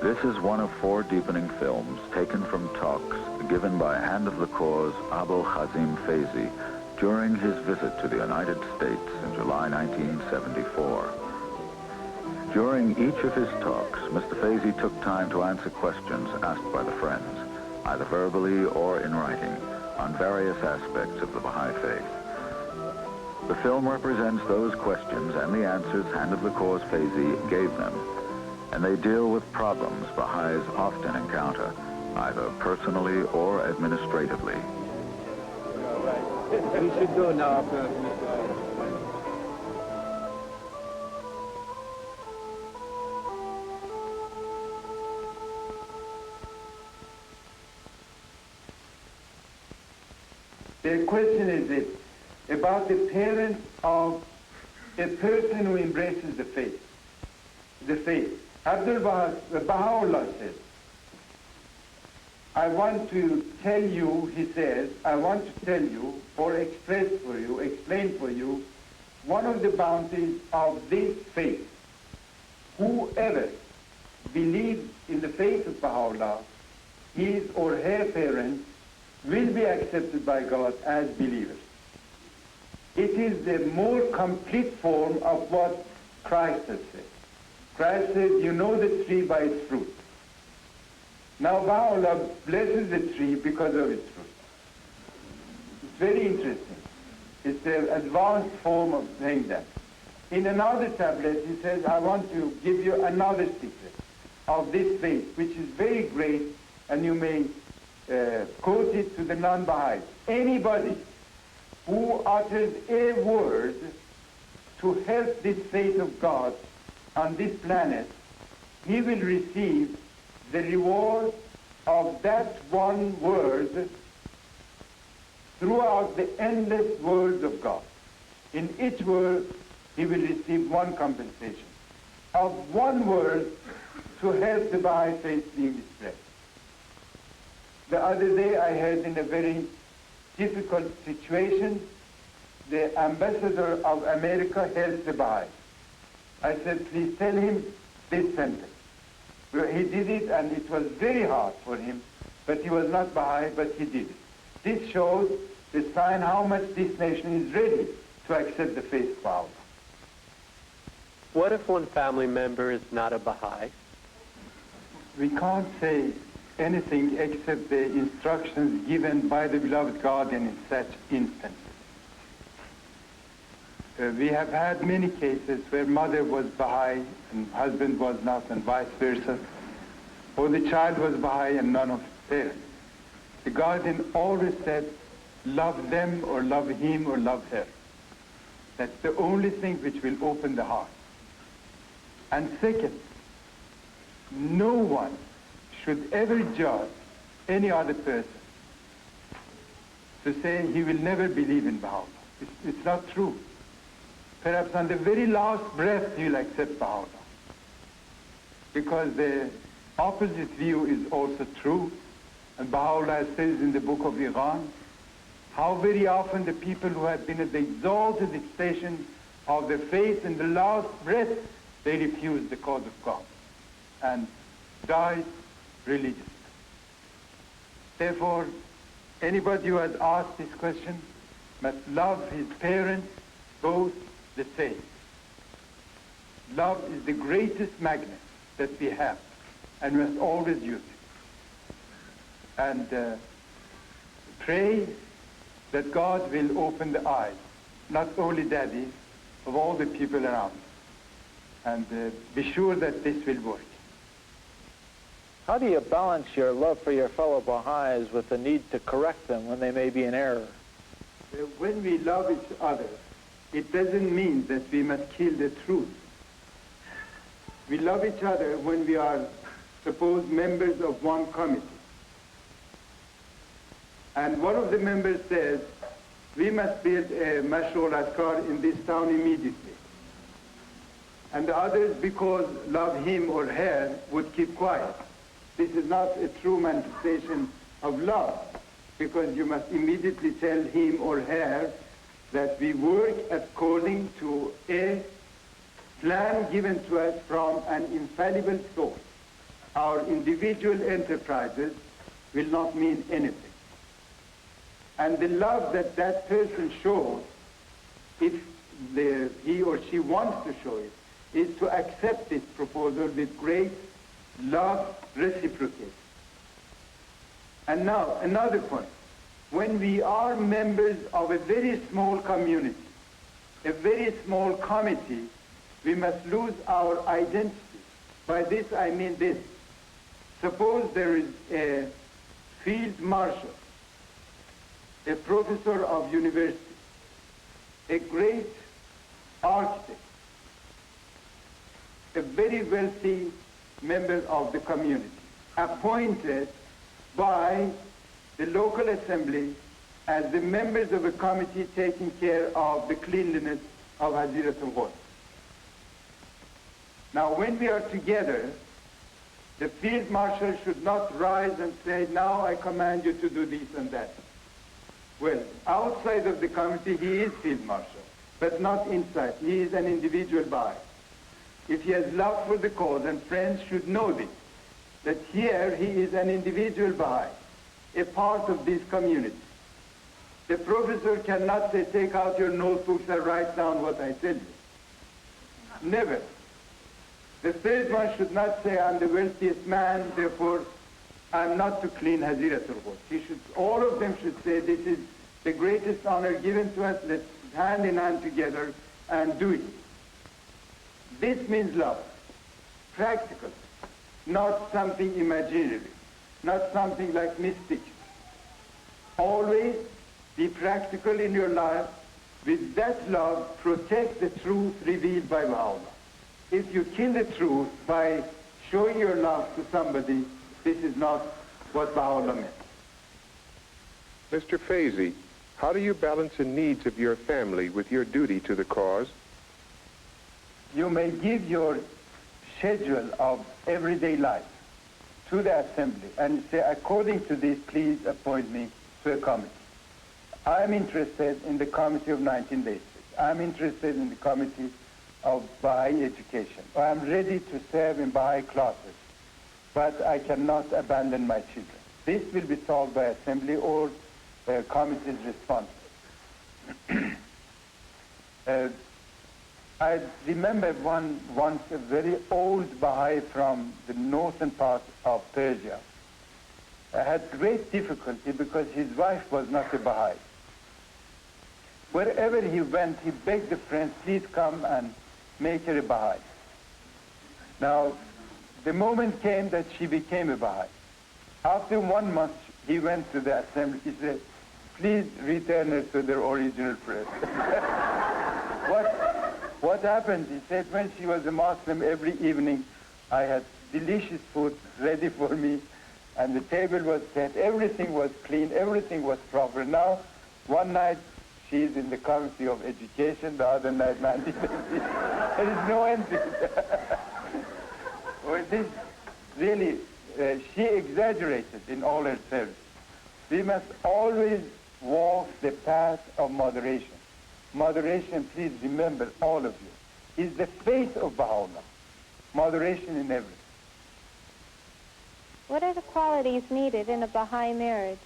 This is one of 4 deepening films taken from talks given by Hand of the Corps' Abu'l-Qasim Faizi during his visit to the United States in July 1974. During each of his talks, Mr. Faizi took time to answer questions asked by the friends, either verbally or in writing, on various aspects of the Baha'i faith. The film represents those questions and the answers Hand of the Corps' Faizi gave them, and they deal with problems Baha'is often encounter, either personally or administratively. We should go now. The question is this, about the parents of a person who embraces the faith. Baha'u'llah says, I want to tell you, he says, I want to tell you or explain for you one of the bounties of this faith. Whoever believes in the faith of Baha'u'llah, his or her parents will be accepted by God as believers. It is the more complete form of what Christ has said. Christ said, you know the tree by its fruit. Now Baha'u'llah blesses the tree because of its fruit. It's very interesting. It's an advanced form of saying that. In another tablet, he says, I want to give you another secret of this faith, which is very great, and you may quote it to the non-Baha'is. Anybody who utters a word to help this faith of God on this planet, he will receive the reward of that one word throughout the endless words of God. In each word, he will receive one compensation of one word to help the Baha'i faith being spread. The other day I heard in a very difficult situation, the ambassador of America helped the Baha'i. I said, please tell him this sentence. Well, he did it, and it was very hard for him, but he was not Baha'i, but he did it. This shows the sign how much this nation is ready to accept the faith of Baha'u'llah. What if one family member is not a Baha'i? We can't say anything except the instructions given by the beloved guardian in such instances. We have had many cases where mother was Baha'i and husband was not, and vice versa, or the child was Baha'i and none of his parents. The guardian always said, love them or love him or love her. That's the only thing which will open the heart. And second, no one should ever judge any other person to say he will never believe in Baha'u'llah. It's not true. Perhaps on the very last breath he will accept Baha'u'llah. Because the opposite view is also true. And Baha'u'llah says in the book of Iran, how very often the people who have been at the exalted station of the faith in the last breath, they refuse the cause of God and died religiously. Therefore, anybody who has asked this question must love his parents both the same. Love is the greatest magnet that we have, and we must always use it. And pray that God will open the eyes, not only Daddy, of all the people around. And be sure that this will work. How do you balance your love for your fellow Baha'is with the need to correct them when they may be in error? When we love each other, it doesn't mean that we must kill the truth. We love each other when we are, suppose, members of one committee. And one of the members says, we must build a Mashrul Askar in this town immediately. And the others, because love him or her, would keep quiet. This is not a true manifestation of love, because you must immediately tell him or her that we work according to a plan given to us from an infallible source. our individual enterprises will not mean anything. And the love that that person shows, if he or she wants to show it, is to accept this proposal with great love reciprocated. And now, another point. When we are members of a very small community, a very small committee, we must lose our identity. By this I mean this. Suppose there is a field marshal, a professor of university, a great architect, a very wealthy member of the community, appointed by the local assembly as the members of a committee taking care of the cleanliness of Haziratul Ghor. Now, when we are together, the field marshal should not rise and say, now I command you to do this and that. Well, outside of the committee, he is field marshal, but not inside. He is an individual Baha'i. If he has love for the cause, and friends should know this, that here he is an individual Baha'i, a part of this community. The professor cannot say, take out your notebooks and write down what I tell you. Never. The third one should not say, I'm the wealthiest man, therefore I'm not to clean Haziratul Ghor. All of them should say, this is the greatest honor given to us, let's hand in hand together and do it. This means love, practical, not something imaginary, not something like mystics. Always be practical in your life. With that love, protect the truth revealed by Baha'u'llah. If you kill the truth by showing your love to somebody, this is not what Baha'u'llah meant. Mr. Faizi, how do you balance the needs of your family with your duty to the cause? You may give your schedule of everyday life to the assembly and say, according to this, please appoint me to a committee. I'm interested in the committee of 19 days. I'm interested in the committee of Baha'i education. I'm ready to serve in Baha'i classes, but I cannot abandon my children. This will be solved by assembly or committees responsible. I remember once a very old Baha'i from the northern part of Persia had great difficulty because his wife was not a Baha'i. Wherever he went, he begged the friends, please come and make her a Baha'i. Now, the moment came that she became a Baha'i. After 1 month, he went to the assembly. He said, please return her to their original friends. What happened? He said, when she was a Muslim, every evening I had delicious food ready for me, and the table was set, everything was clean, everything was proper. Now, one night she's in the committee of education, the other night, there is no end to it. Well, this really, she exaggerated in all her service. We must always walk the path of moderation. Moderation, please remember, all of you, is the faith of Baha'u'llah. Moderation in everything. What are the qualities needed in a Baha'i marriage?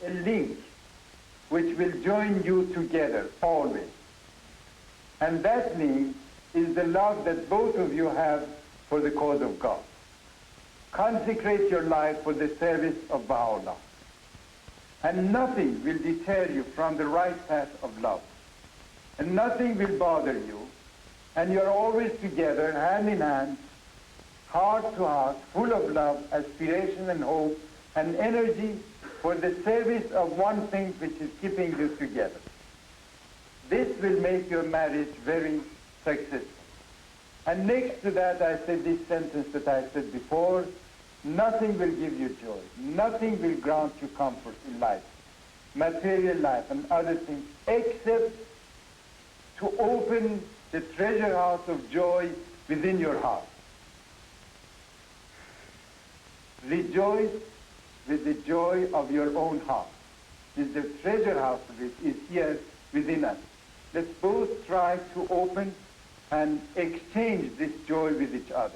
A link which will join you together always. And that link is the love that both of you have for the cause of God. Consecrate your life for the service of Baha'u'llah. And nothing will deter you from the right path of love. And nothing will bother you. And you're always together, hand in hand, heart to heart, full of love, aspiration and hope, and energy for the service of one thing which is keeping you together. This will make your marriage very successful. And next to that, I said this sentence that I said before, nothing will give you joy. Nothing will grant you comfort in life, material life and other things, except to open the treasure house of joy within your heart. Rejoice with the joy of your own heart. The treasure house of it is here within us. Let's both try to open and exchange this joy with each other.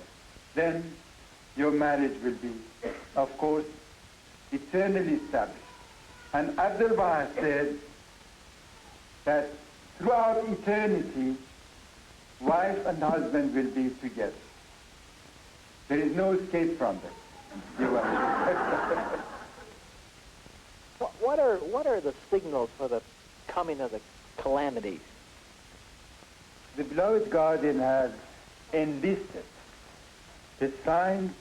Then your marriage will be, of course, eternally established. And Abdul-Baha said that throughout eternity, wife and husband will be together. There is no escape from them. What are the signals for the coming of the calamities? The beloved guardian has enlisted the signs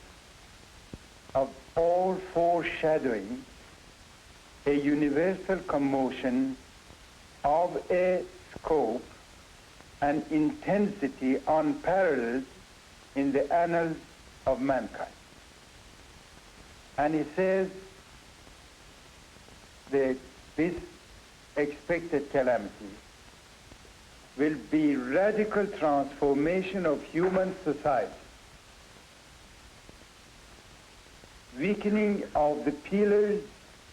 of all foreshadowing a universal commotion of a scope and intensity unparalleled in the annals of mankind. And he says that this expected calamity will be radical transformation of human society, weakening of the pillars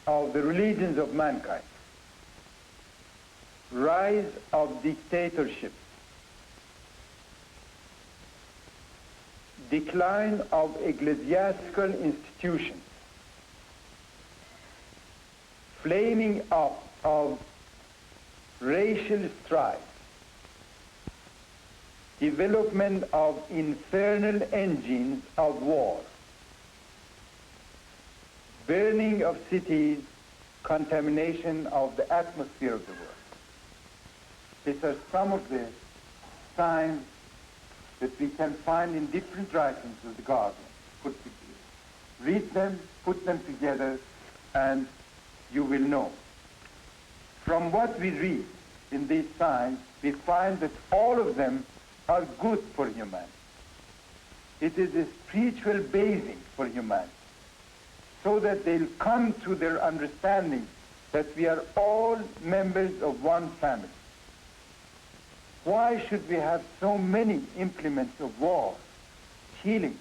of the religions of mankind, rise of dictatorship, decline of ecclesiastical institutions, flaming up of racial strife, development of infernal engines of war, burning of cities, contamination of the atmosphere of the world. These are some of the signs that we can find in different writings of the Guardian. Read them, put them together, and you will know. From what we read in these signs, we find that all of them are good for humanity. It is a spiritual basis for humanity, so that they'll come to their understanding that we are all members of one family. Why should we have so many implements of war, killing?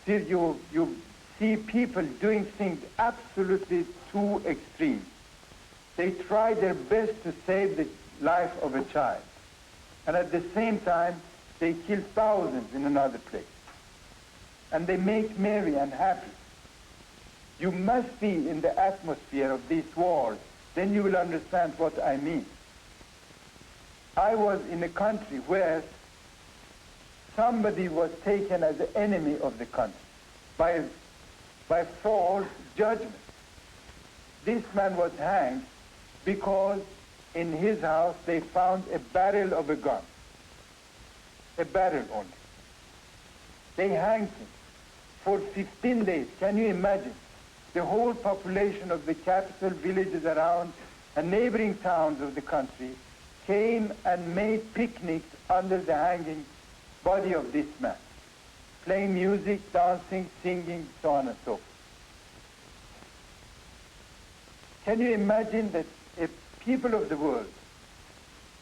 Still, you see people doing things absolutely too extreme. They try their best to save the life of a child, and at the same time, they kill thousands in another place. And they make merry and happy. You must be in the atmosphere of these wars, then you will understand what I mean. I was in a country where somebody was taken as the enemy of the country by false judgment. This man was hanged because in his house they found a barrel of a gun. A barrel only. They hanged him for 15 days. Can you imagine? The whole population of the capital, villages around, and neighboring towns of the country came and made picnics under the hanging body of this man, playing music, dancing, singing, so on and so forth. Can you imagine that if people of the world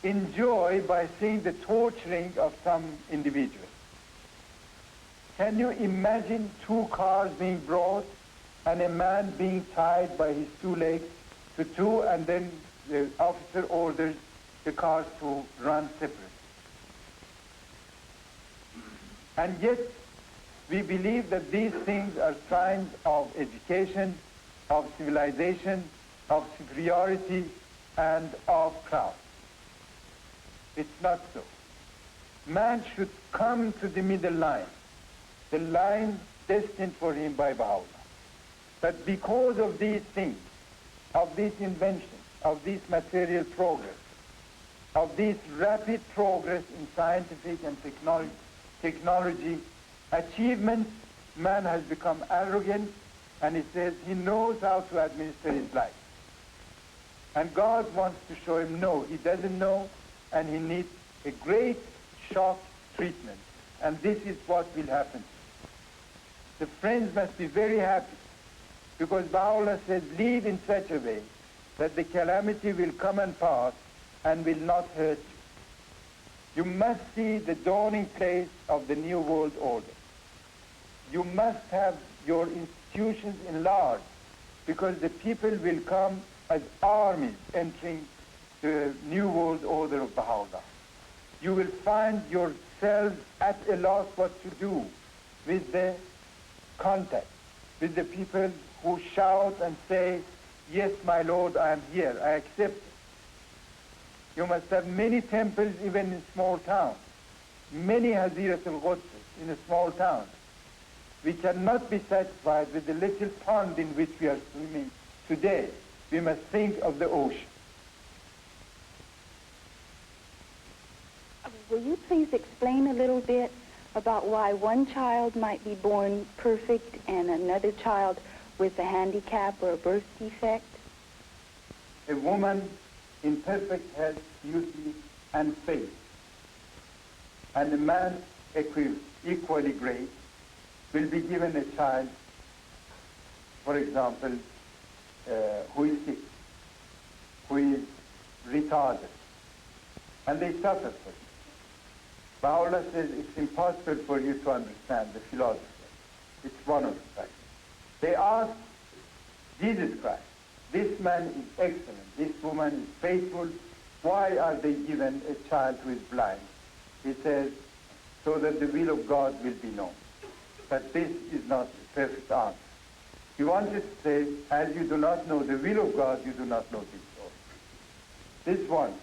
enjoy by seeing the torturing of some individual? Can you imagine 2 cars being brought and a man being tied by his 2 legs to 2, and then the officer orders the cars to run separately? And yet, we believe that these things are signs of education, of civilization, of superiority, and of class. It's not so. Man should come to the middle line, the line destined for him by Baha'u'llah. But because of these things, of these inventions, of this material progress, of this rapid progress in scientific and technology achievements, man has become arrogant, and he says he knows how to administer his life. And God wants to show him, no, he doesn't know, and he needs a great shock treatment. And this is what will happen. The friends must be very happy, because Baha'u'llah says, live in such a way that the calamity will come and pass and will not hurt you. You must see the dawning place of the New World Order. You must have your institutions enlarged, because the people will come as armies entering the New World Order of Baha'u'llah. You will find yourselves at a loss what to do with the contact with the people who shout and say, yes, my Lord, I am here, I accept it. You must have many temples even in small towns, many Hazirat al-Quds in a small town. We cannot be satisfied with the little pond in which we are swimming today. We must think of the ocean. Will you please explain a little bit about why one child might be born perfect and another child with a handicap or a birth defect? A woman in perfect health, beauty, and faith, and a man equally great will be given a child, for example, who is sick, who is retarded, and they suffer for it. Baha'u'llah says it's impossible for you to understand the philosophy. It's one of the factors. They asked Jesus Christ, this man is excellent, this woman is faithful, why are they given a child who is blind? He says, so that the will of God will be known. But this is not a perfect answer. He wanted to say, as you do not know the will of God, you do not know this also. This one.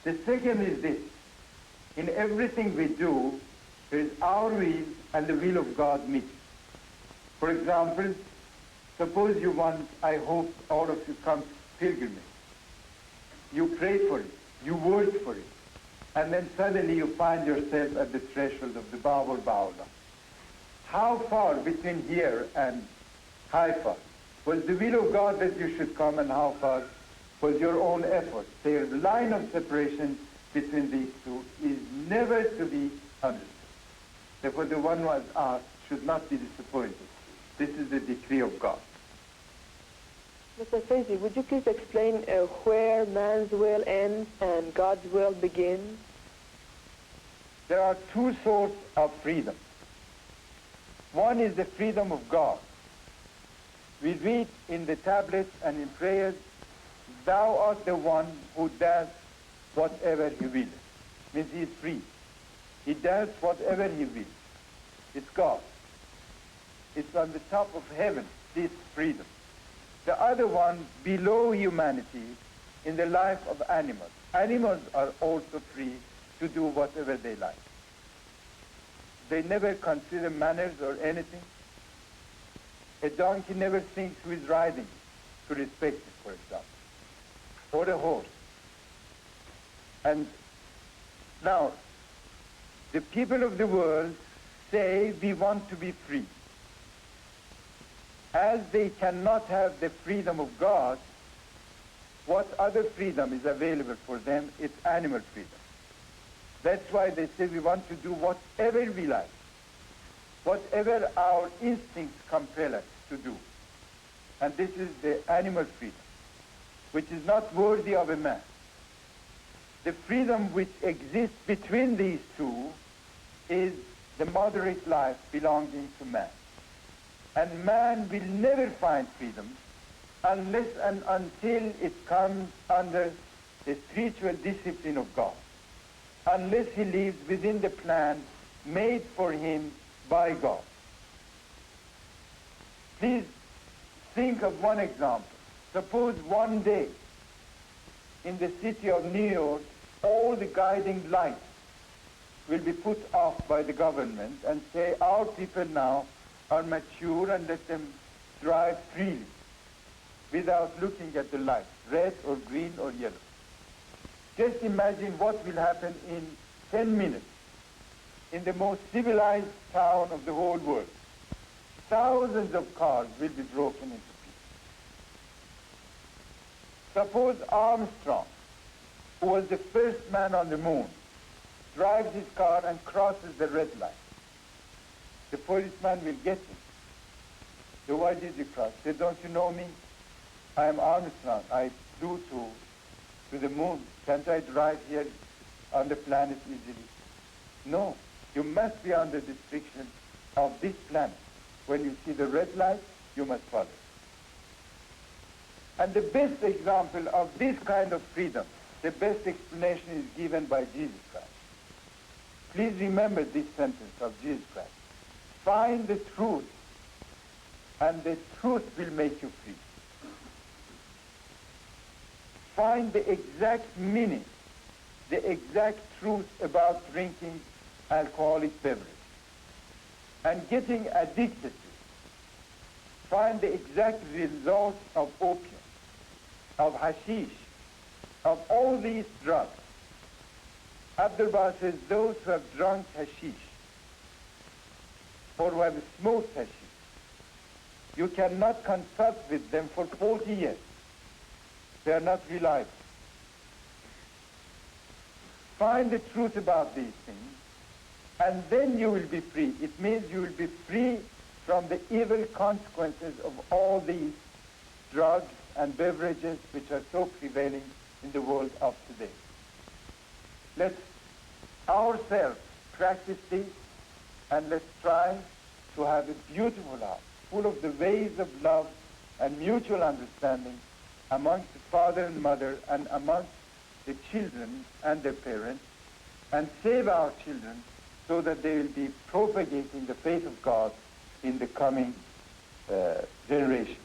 The second is this. In everything we do, there is our will and the will of God mixed. For example, suppose you want, I hope all of you come to pilgrimage. You pray for it, you work for it, and then suddenly you find yourself at the threshold of the Bab al-Baha'u'llah. How far between here and Haifa was the will of God that you should come, and how far was your own effort? The line of separation between these two is never to be understood. Therefore, the one who has asked should not be disappointed. This is the decree of God. Mr. Faizi, would you please explain where man's will ends and God's will begins? There are two sorts of freedom. One is the freedom of God. We read in the tablets and in prayers, thou art the one who does whatever he will. Means he is free. He does whatever he will. It's God. It's on the top of heaven, this freedom. The other one, below humanity, in the life of animals. Animals are also free to do whatever they like. They never consider manners or anything. A donkey never thinks who is riding to respect it, for example, or a horse. And now, the people of the world say we want to be free. As they cannot have the freedom of God, what other freedom is available for them? It's animal freedom. That's why they say we want to do whatever we like, whatever our instincts compel us to do. And this is the animal freedom, which is not worthy of a man. The freedom which exists between these two is the moderate life belonging to man. And man will never find freedom unless and until it comes under the spiritual discipline of God, unless he lives within the plan made for him by God. Please think of one example. Suppose one day in the city of New York, all the guiding lights will be put off by the government and say, our people now are mature and let them drive freely without looking at the light, red or green or yellow. Just imagine what will happen in 10 minutes in the most civilized town of the whole world. Thousands of cars will be broken into pieces. Suppose Armstrong, who was the first man on the moon, drives his car and crosses the red light. The policeman will get him. So why did you cross? He said, don't you know me? I am Armstrong. I flew to the moon. Can't I drive here on the planet easily? No. You must be under the restriction of this planet. When you see the red light, you must follow. And the best example of this kind of freedom, the best explanation is given by Jesus Christ. Please remember this sentence of Jesus Christ. Find the truth, and the truth will make you free. Find the exact meaning, the exact truth about drinking alcoholic beverage and getting addicted to it. Find the exact result of opium, of hashish, of all these drugs. Abdul-Baha says those who have drunk hashish or who have smoked hashish, you cannot consult with them for 40 years. They are not reliable. Find the truth about these things, and then you will be free. It means you will be free from the evil consequences of all these drugs and beverages which are so prevailing in the world of today. Let's ourselves practice this, and let's try to have a beautiful house, full of the ways of love and mutual understanding amongst the father and mother and amongst the children and their parents, and save our children so that they will be propagating the faith of God in the coming generation.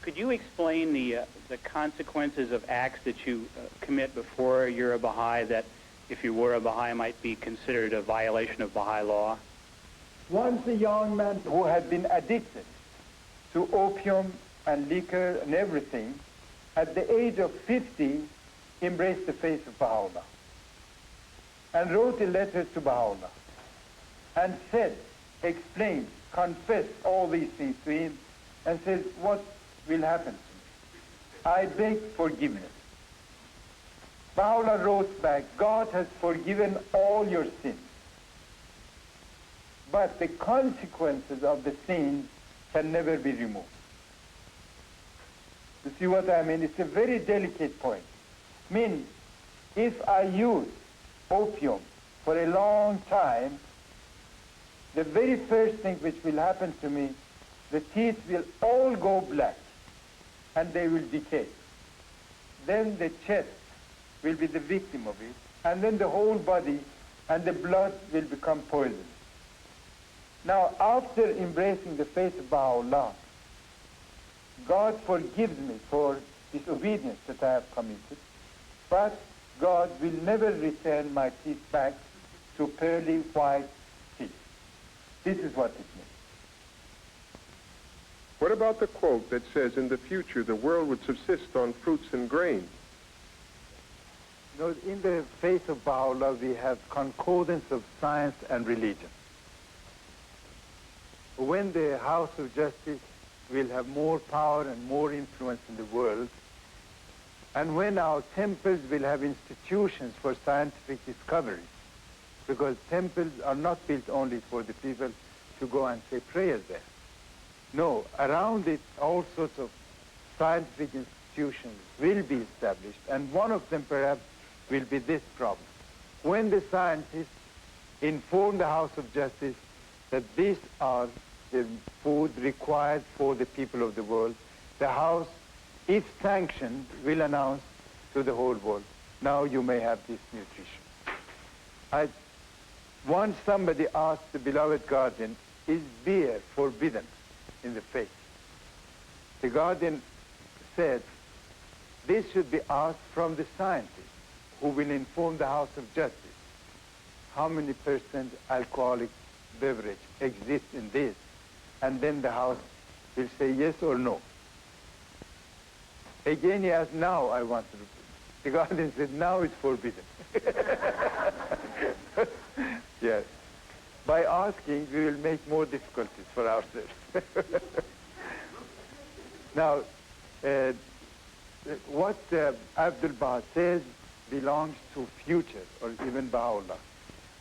Could you explain the consequences of acts that you commit before you're a Baha'i that, if you were a Baha'i, might be considered a violation of Baha'i law? Once a young man who had been addicted to opium and liquor and everything, at the age of 50, embraced the faith of Baha'u'llah and wrote a letter to Baha'u'llah and said, explained, confessed all these things to him and said, what will happen to me? I beg forgiveness. Baha'u'llah wrote back, God has forgiven all your sins, but the consequences of the sins can never be removed. You see what I mean? It's a very delicate point. I mean, if I use opium for a long time, the very first thing which will happen to me, the teeth will all go black and they will decay. Then the chest will be the victim of it, and then the whole body and the blood will become poisonous. Now, after embracing the faith of Baha'u'llah, God forgives me for disobedience that I have committed, but God will never return my teeth back to pearly white teeth. This is what it means. What about the quote that says in the future the world would subsist on fruits and grain? You know, in the faith of Baha'u'llah, we have concordance of science and religion. When the House of Justice will have more power and more influence in the world, and when our temples will have institutions for scientific discoveries, because temples are not built only for the people to go and say prayers there. No, around it all sorts of scientific institutions will be established, and one of them perhaps will be this problem. When the scientists inform the House of Justice that these are the food required for the people of the world, the House, if sanctioned, will announce to the whole world, now you may have this nutrition. Once somebody asked the beloved guardian, is beer forbidden in the faith? The guardian said, this should be asked from the scientists who will inform the House of Justice. How many percent alcoholic beverage exists in this? And then the House will say yes or no. Again he asked, now I want to repeat. The guardian said, now it's forbidden. Yes. By asking, we will make more difficulties for ourselves. Now, what Abdul-Baha says belongs to future, or even Baha'u'llah.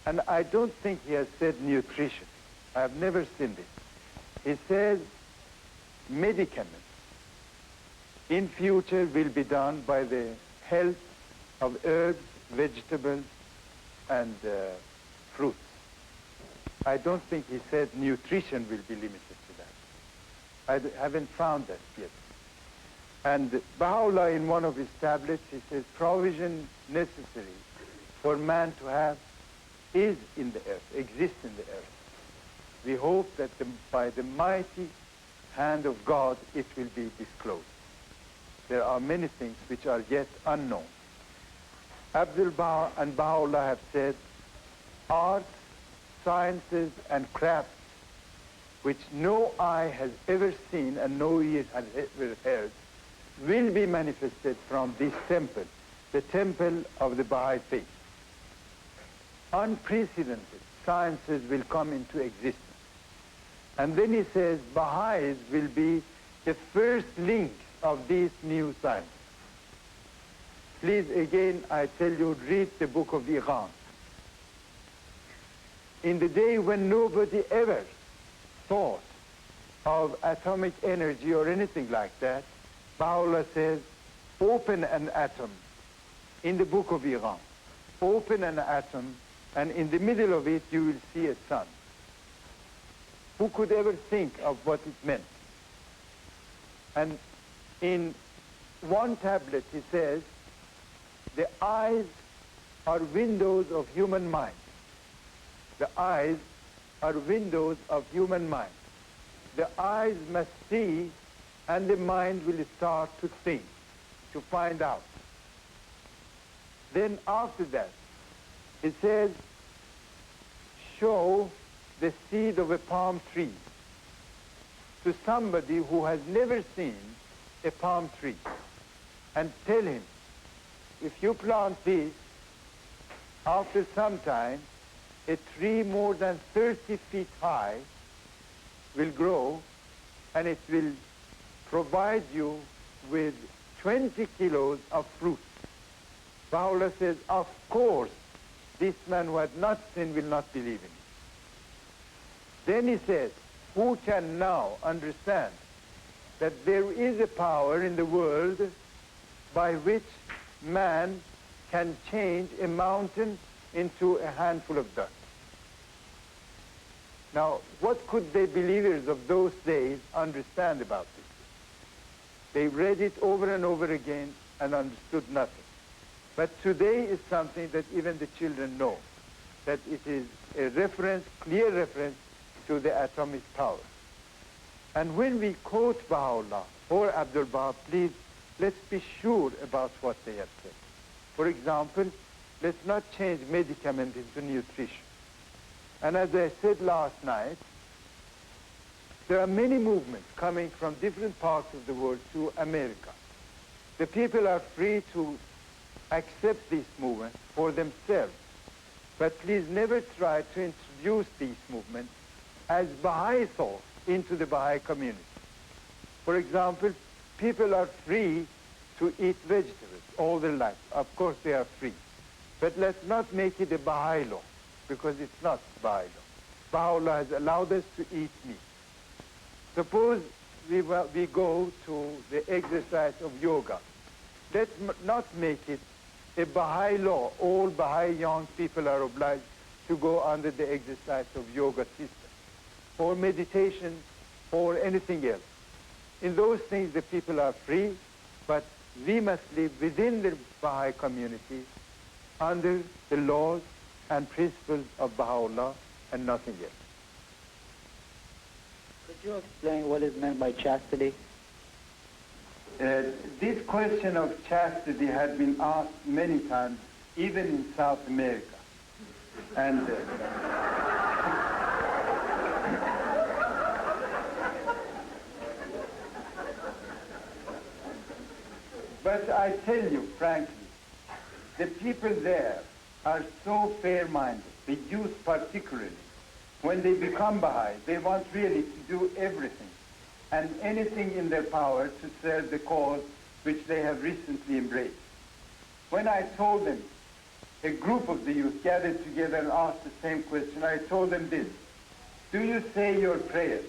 And I don't think he has said nutrition. I have never seen this. He says medicaments in future will be done by the help of herbs, vegetables, and fruits. I don't think he said nutrition will be limited to that. I haven't found that yet. And Baha'u'llah, in one of his tablets, he says provision necessary for man to have is in the earth, exists in the earth. We hope that by the mighty hand of God it will be disclosed. There are many things which are yet unknown. Abdul-Baha and Baha'u'llah have said, arts, sciences, and crafts which no eye has ever seen and no ear has ever heard will be manifested from this temple, the temple of the Baha'i faith. Unprecedented sciences will come into existence. And then he says Baha'is will be the first link of these new sciences. Please, again, I tell you, read the book of the Iran. In the day when nobody ever thought of atomic energy or anything like that, Baha'u'llah says, open an atom in the book of Iran. Open an atom, and in the middle of it you will see a sun. Who could ever think of what it meant? And in one tablet he says, the eyes are windows of human mind. The eyes are windows of human mind. The eyes must see, and the mind will start to think, to find out. Then after that, it says, show the seed of a palm tree to somebody who has never seen a palm tree, and tell him, if you plant this, after some time, a tree more than 30 feet high will grow, and it will provide you with 20 kilos of fruit. Baha'u'llah says, of course, this man who had not sinned will not believe in it. Then he says, who can now understand that there is a power in the world by which man can change a mountain into a handful of dust? Now, what could the believers of those days understand about this? They read it over and over again and understood nothing. But today is something that even the children know, that it is a reference, clear reference to the atomic power. And when we quote Baha'u'llah or Abdul-Baha, please, let's be sure about what they have said. For example, let's not change medicament into nutrition. And as I said last night, there are many movements coming from different parts of the world to America. The people are free to accept this movement for themselves. But please never try to introduce these movements as Baha'i thought into the Baha'i community. For example, people are free to eat vegetables all their life. Of course they are free. But let's not make it a Baha'i law, because it's not Baha'i law. Baha'u'llah has allowed us to eat meat. Suppose we go to the exercise of yoga. Let's not make it a Baha'i law. All Baha'i young people are obliged to go under the exercise of yoga system, or meditation, or anything else. In those things, the people are free, but we must live within the Baha'i community under the laws and principles of Baha'u'llah and nothing else. Could you explain what is meant by chastity? This question of chastity had been asked many times, even in South America. And but I tell you frankly, the people there are so fair-minded, the youth particularly. When they become Baha'i, they want really to do everything and anything in their power to serve the cause which they have recently embraced. When I told them, a group of the youth gathered together and asked the same question, I told them this: do you say your prayers?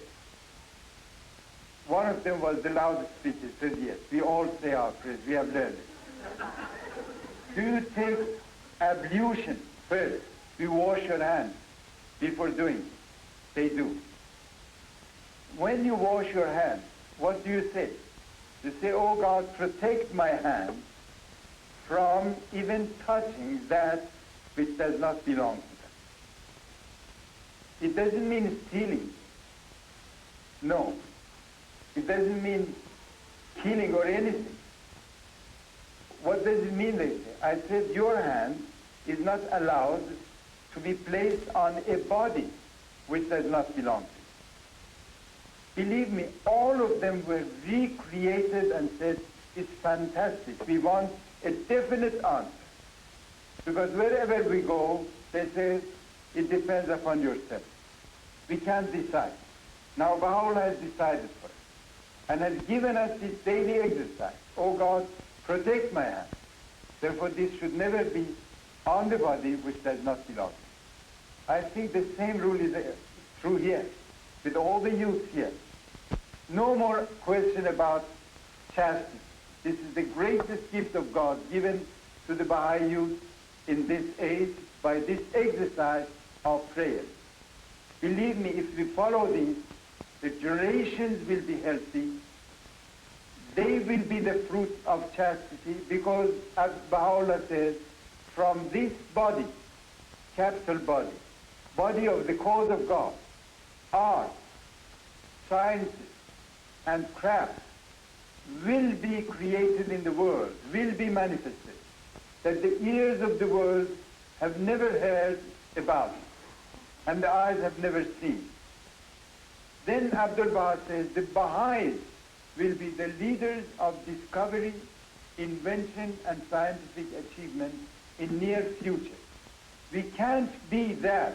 One of them was the loudest speaker, said yes, we all say our prayers, we have learned it. Do you take ablution first? Do you wash your hands before doing it? They do. When you wash your hands, what do you say? You say, oh God, protect my hands from even touching that which does not belong to them. It doesn't mean stealing. No. It doesn't mean killing or anything. What does it mean, they say? I said, your hand is not allowed to be placed on a body which does not belong to you. Believe me, all of them were recreated and said, it's fantastic. We want a definite answer. Because wherever we go, they say, it depends upon yourself. We can't decide. Now Baha'u'llah has decided for us and has given us this daily exercise. Oh God, protect my hand. Therefore this should never be on the body which does not belong. I think the same rule is true here, with all the youth here. No more question about chastity. This is the greatest gift of God given to the Baha'i youth in this age by this exercise of prayer. Believe me, if we follow these, the generations will be healthy. They will be the fruit of chastity because, as Baha'u'llah says, from this body, capital body, body of the cause of God, art, sciences, and craft will be created in the world, will be manifested, that the ears of the world have never heard about, and the eyes have never seen. Then Abdul-Baha says, the Baha'is will be the leaders of discovery, invention, and scientific achievement in near future. We can't be that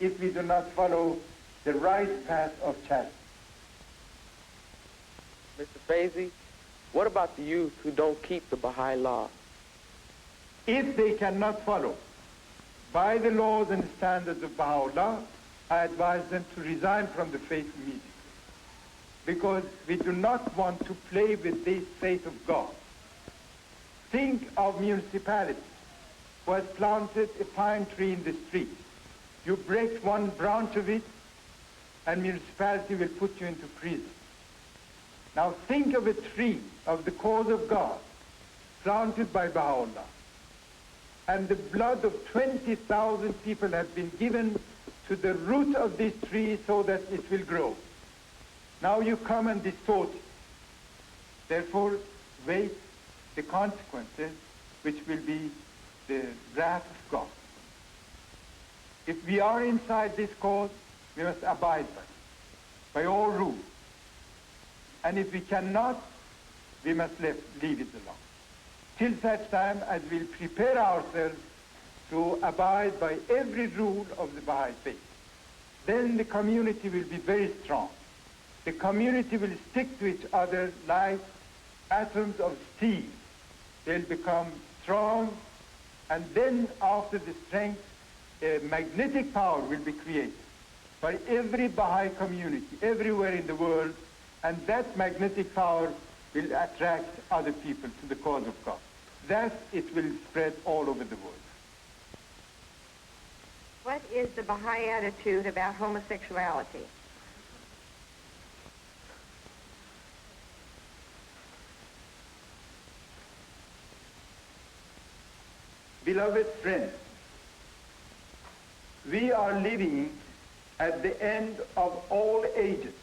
if we do not follow the right path of chastity. Mr. Faizi, what about the youth who don't keep the Baha'i law? If they cannot follow by the laws and standards of Baha'u'llah, I advise them to resign from the faith immediately. Because we do not want to play with this faith of God. Think of municipality who has planted a pine tree in the street. You break one branch of it, and municipality will put you into prison. Now think of a tree of the cause of God, planted by Baha'u'llah, and the blood of 20,000 people have been given to the root of this tree so that it will grow. Now you come and distort it. Therefore, wait the consequences, which will be the wrath of God. If we are inside this cause, we must abide by all rules. And if we cannot, we must leave it alone. Till such time as we'll prepare ourselves to abide by every rule of the Baha'i faith. Then the community will be very strong. The community will stick to each other like atoms of steel. They'll become strong, and then after the strength, a magnetic power will be created by every Baha'i community everywhere in the world, and that magnetic power will attract other people to the cause of God. Thus it will spread all over the world. What is the Baha'i attitude about homosexuality? Beloved friends, we are living at the end of all ages.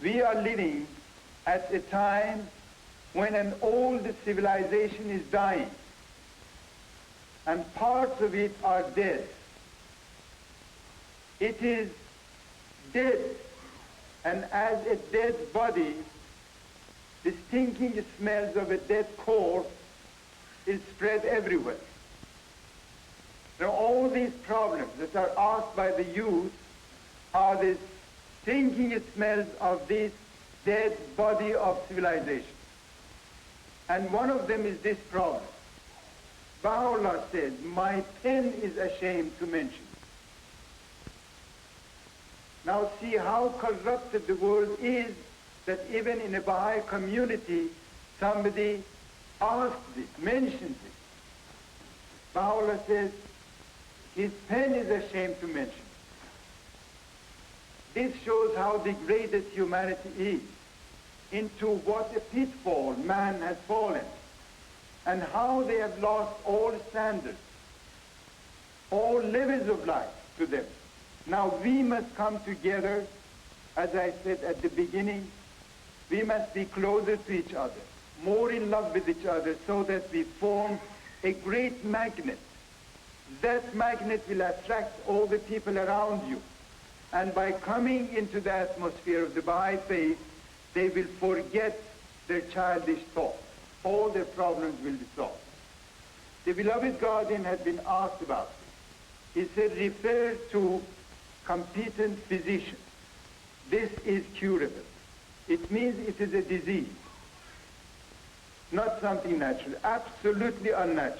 We are living at a time when an old civilization is dying, and parts of it are dead. It is dead, and as a dead body, the stinking smells of a dead corpse is spread everywhere. So all these problems that are asked by the youth are the stinking smells of this dead body of civilization. And one of them is this problem. Baha'u'llah says, my pen is ashamed to mention. Now see how corrupted the world is, that even in a Baha'i community, somebody asks it, mentions it. Baha'u'llah says, his pen is ashamed to mention. This shows how degraded humanity is, into what a pitfall man has fallen, and how they have lost all standards, all levels of life. to them. Now we must come together, as I said at the beginning, we must be closer to each other, more in love with each other, so that we form a great magnet. That magnet will attract all the people around you. And by coming into the atmosphere of the Baha'i faith, they will forget their childish thoughts. All their problems will be solved. The beloved guardian had been asked about this. He said, refer to competent physicians. This is curable. It means it is a disease, not something natural, absolutely unnatural.